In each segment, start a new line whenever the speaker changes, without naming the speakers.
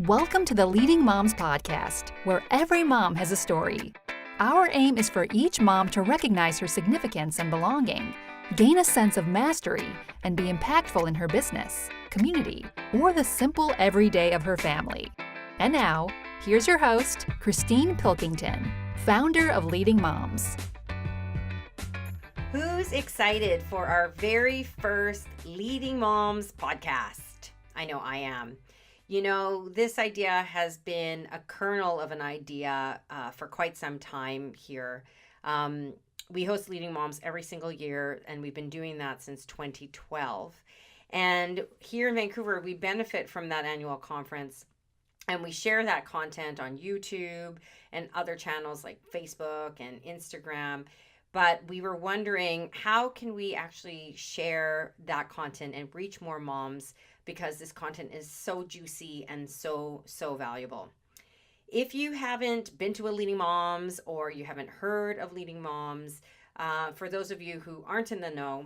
Welcome to the Leading Moms Podcast, where every mom has a story. Our aim is for each mom to recognize her significance and belonging, gain a sense of mastery, and be impactful in her business, community, or the simple everyday of her family. And now, here's your host, Christine Pilkington, founder of Leading Moms.
Who's excited for our very first Leading Moms podcast? I know I am. You know, this idea has been a kernel of an idea for quite some time here. We host Leading Moms every single year, and we've been doing that since 2012. And here in Vancouver, we benefit from that annual conference, and we share that content on YouTube and other channels like Facebook and Instagram. But we were wondering, how can we actually share that content and reach more moms, because this content is so juicy and so valuable. If you haven't been to a Leading Moms or you haven't heard of Leading Moms, for those of you who aren't in the know,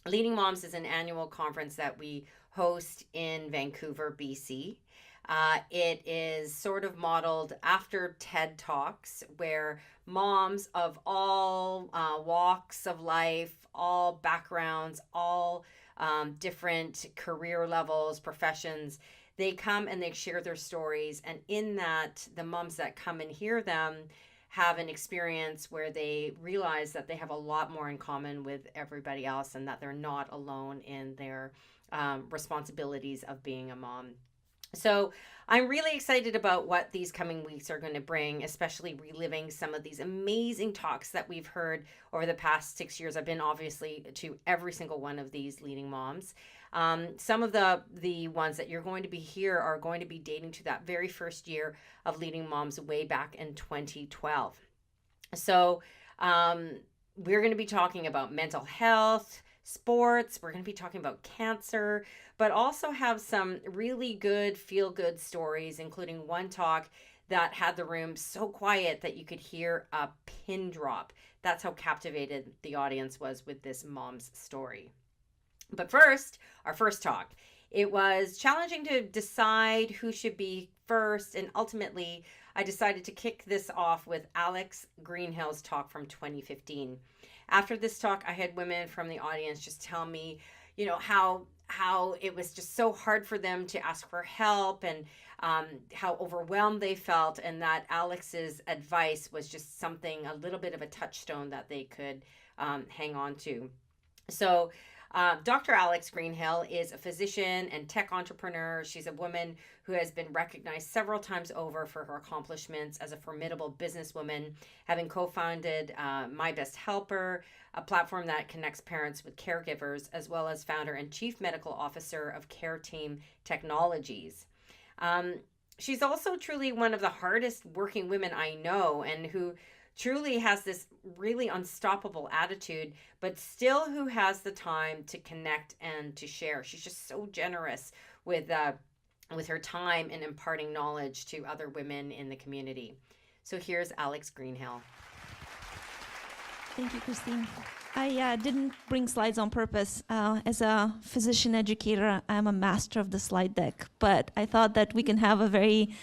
Leading Moms is an annual conference that we host in Vancouver, BC. It is sort of modeled after TED Talks, where moms of all walks of life, all backgrounds, all different career levels, professions, they come and they share their stories. And in that, the moms that come and hear them have an experience where they realize that they have a lot more in common with everybody else and that they're not alone in their responsibilities of being a mom. So I'm really excited about what these coming weeks are going to bring, especially reliving some of these amazing talks that we've heard over the past 6 years. I've been obviously to every single one of these Leading Moms. Some of the ones that you're going to be here are going to be dating to that very first year of Leading Moms way back in 2012. So we're going to be talking about mental health, sports, we're going to be talking about cancer, but also have some really good feel-good stories, including one talk that had the room so quiet that you could hear a pin drop. That's how captivated the audience was with this mom's story. But first, our first talk. It was challenging to decide who should be first, and ultimately, I decided to kick this off with Alex Greenhill's talk from 2015. After this talk, I had women from the audience just tell me, you know, how it was just so hard for them to ask for help, and how overwhelmed they felt, and that Alex's advice was just something, a little bit of a touchstone that they could hang on to. So Dr. Alex Greenhill is a physician and tech entrepreneur. She's a woman who has been recognized several times over for her accomplishments as a formidable businesswoman, having co-founded myBestHelper, a platform that connects parents with caregivers, as well as founder and chief medical officer of Careteam Technologies. She's also truly one of the hardest working women I know, and who truly has this really unstoppable attitude, but still who has the time to connect and to share. She's just so generous with her time and imparting knowledge to other women in the community. So here's Alex Greenhill.
Thank you, Christine. I didn't bring slides on purpose. As a physician educator, I'm a master of the slide deck, but I thought that we can have a very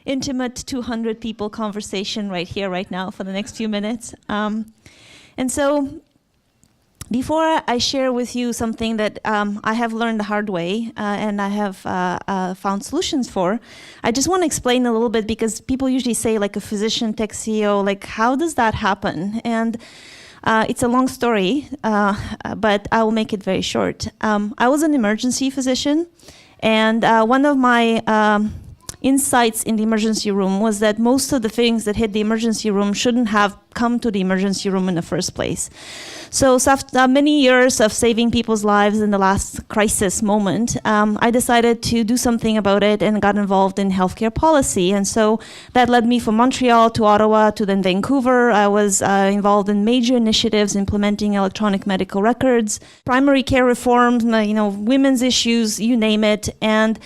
intimate 200 people conversation right here, right now, for the next few minutes. And so before I share with you something that I have learned the hard way and I have found solutions for, I just want to explain a little bit, because people usually say, like, a physician tech CEO, like, how does that happen? And it's a long story, but I will make it very short. I was an emergency physician, and one of my insights in the emergency room was that most of the things that hit the emergency room shouldn't have come to the emergency room in the first place. So after many years of saving people's lives in the last crisis moment, I decided to do something about it and got involved in healthcare policy. And so that led me from Montreal to Ottawa to then Vancouver. I was involved in major initiatives implementing electronic medical records, primary care reforms, women's issues, you name it. And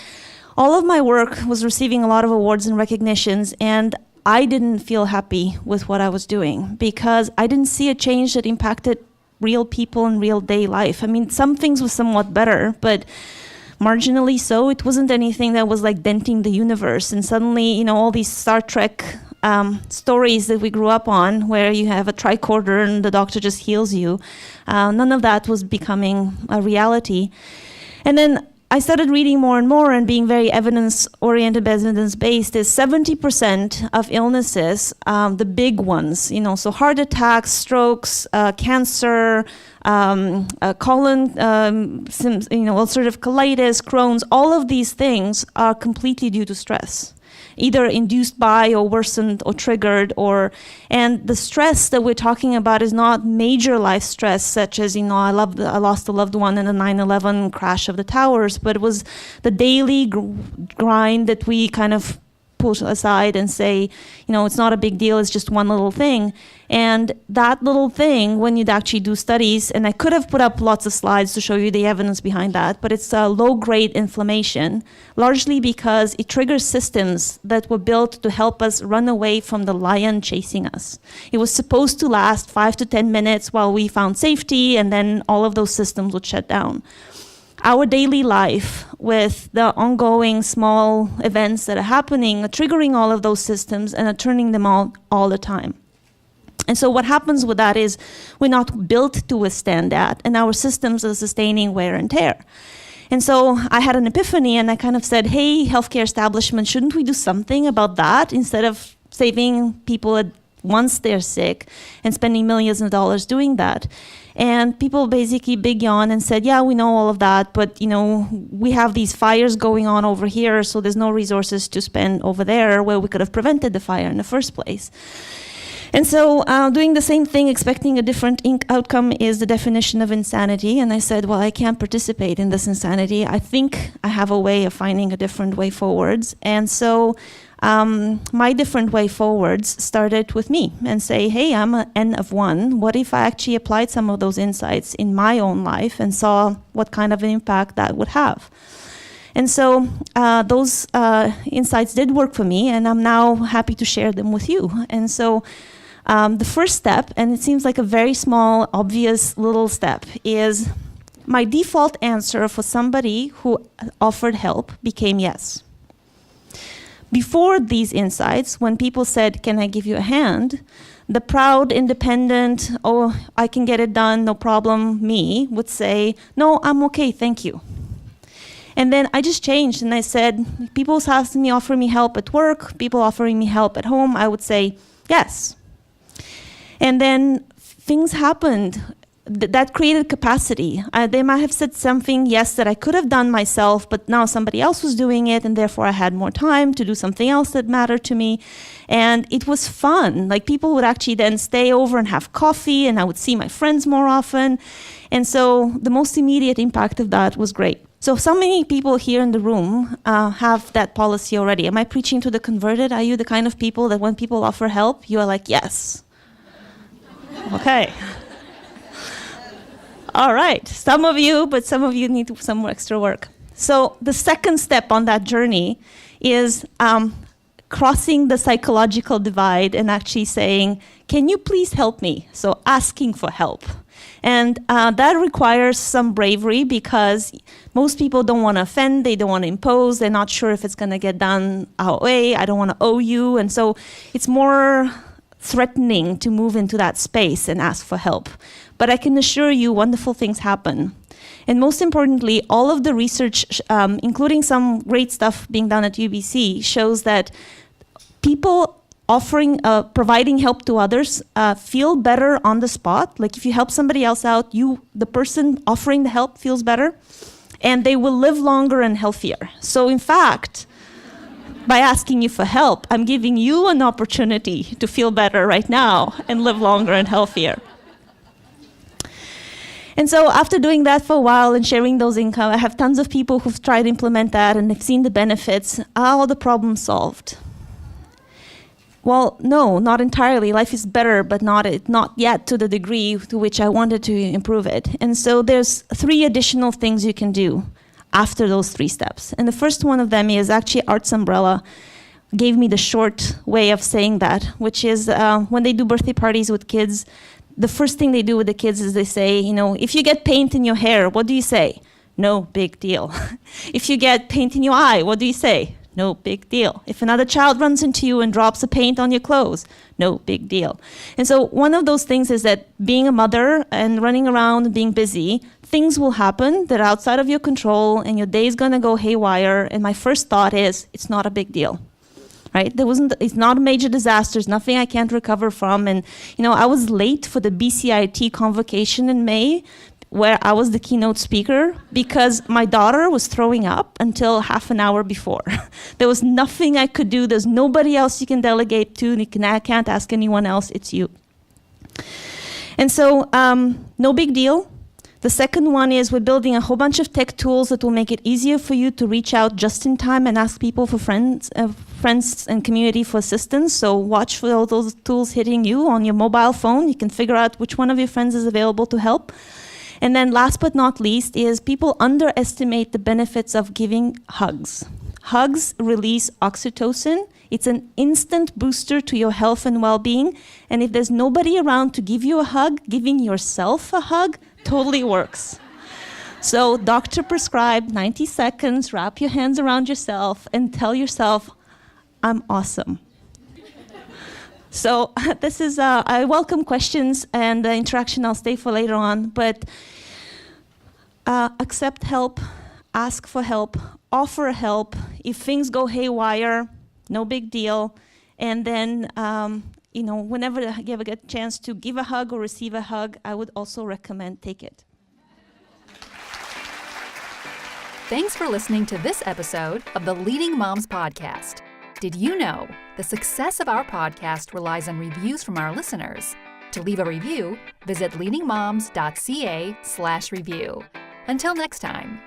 all of my work was receiving a lot of awards and recognitions, and I didn't feel happy with what I was doing, because I didn't see a change that impacted real people in real day life. I mean, some things were somewhat better, but marginally so. It wasn't anything that was like denting the universe. And suddenly, all these Star Trek stories that we grew up on, where you have a tricorder and the doctor just heals you, none of that was becoming a reality. And then I started reading more and more and being very evidence-oriented, evidence-based, is 70% of illnesses, the big ones, so heart attacks, strokes, cancer, colon, ulcerative colitis, Crohn's, all of these things are completely due to stress, either induced by or worsened or triggered, and the stress that we're talking about is not major life stress, such as, I lost a loved one in the 9/11 crash of the towers, but it was the daily grind that we kind of push aside and say, it's not a big deal, it's just one little thing. And that little thing, when you'd actually do studies, and I could have put up lots of slides to show you the evidence behind that, but it's a low-grade inflammation, largely because it triggers systems that were built to help us run away from the lion chasing us. It was supposed to last 5 to 10 minutes while we found safety, and then all of those systems would shut down. Our daily life, with the ongoing small events that are happening, are triggering all of those systems and are turning them on all the time. And so what happens with that is we're not built to withstand that, and our systems are sustaining wear and tear. And so I had an epiphany, and I kind of said, hey, healthcare establishment, shouldn't we do something about that instead of saving people once they're sick and spending millions of dollars doing that? And people basically big yawn and said, yeah, we know all of that, but we have these fires going on over here, so there's no resources to spend over there where we could have prevented the fire in the first place. And so doing the same thing, expecting a different outcome, is the definition of insanity. And I said, well, I can't participate in this insanity. I think I have a way of finding a different way forwards. And so my different way forwards started with me and say, hey, I'm an N of 1. What if I actually applied some of those insights in my own life and saw what kind of an impact that would have? And so those insights did work for me, and I'm now happy to share them with you. And so the first step, and it seems like a very small, obvious little step, is my default answer for somebody who offered help became yes. Before these insights, when people said, can I give you a hand, the proud, independent, oh, I can get it done, no problem, me would say, no, I'm okay, thank you. And then I just changed, and I said, people asking me, offering me help at work, people offering me help at home, I would say, yes. And then things happened. That created capacity. They might have said something, yes, that I could have done myself, but now somebody else was doing it, and therefore I had more time to do something else that mattered to me. And it was fun. Like, people would actually then stay over and have coffee, and I would see my friends more often. And so the most immediate impact of that was great. So many people here in the room have that policy already. Am I preaching to the converted? Are you the kind of people that when people offer help, you are like, yes? Okay. All right, some of you, but some of you need some more extra work. So the second step on that journey is crossing the psychological divide and actually saying, can you please help me? So asking for help. And that requires some bravery, because most people don't want to offend, they don't want to impose, they're not sure if it's going to get done our way, I don't want to owe you. And so it's more threatening to move into that space and ask for help. But I can assure you wonderful things happen. And most importantly, all of the research, including some great stuff being done at UBC, shows that people providing help to others feel better on the spot. Like, if you help somebody else out, the person offering the help feels better, and they will live longer and healthier. So in fact, by asking you for help, I'm giving you an opportunity to feel better right now and live longer and healthier. And so after doing that for a while and sharing those income, I have tons of people who've tried to implement that, and they've seen the benefits. Are all the problems solved? Well, no, not entirely. Life is better, but not yet to the degree to which I wanted to improve it. And so there's 3 additional things you can do after those 3 steps. And the first one of them is actually Art's Umbrella gave me the short way of saying that, which is when they do birthday parties with kids, the first thing they do with the kids is they say, if you get paint in your hair, what do you say? No big deal. If you get paint in your eye, what do you say? No big deal. If another child runs into you and drops the paint on your clothes, no big deal. And so one of those things is that being a mother and running around and being busy, things will happen that are outside of your control and your day is going to go haywire. And my first thought is, it's not a big deal. Right? It's not a major disaster. There's nothing I can't recover from. And, I was late for the BCIT convocation in May, where I was the keynote speaker, because my daughter was throwing up until half an hour before. There was nothing I could do. There's nobody else you can delegate to. I can't ask anyone else. It's you. And so, no big deal. The second one is we're building a whole bunch of tech tools that will make it easier for you to reach out just in time and ask people for friends and community for assistance. So watch for all those tools hitting you on your mobile phone. You can figure out which one of your friends is available to help. And then last but not least is people underestimate the benefits of giving hugs. Hugs release oxytocin. It's an instant booster to your health and well-being. And if there's nobody around to give you a hug, giving yourself a hug totally works. So doctor prescribed 90 seconds, wrap your hands around yourself and tell yourself, I'm awesome. So this is, I welcome questions and interaction. I'll stay for later on, but accept help, ask for help, offer help. If things go haywire, no big deal. And then, whenever you ever get a chance to give a hug or receive a hug, I would also recommend take it.
Thanks for listening to this episode of the Leading Moms Podcast. Did you know the success of our podcast relies on reviews from our listeners? To leave a review, visit leadingmoms.ca/review. Until next time.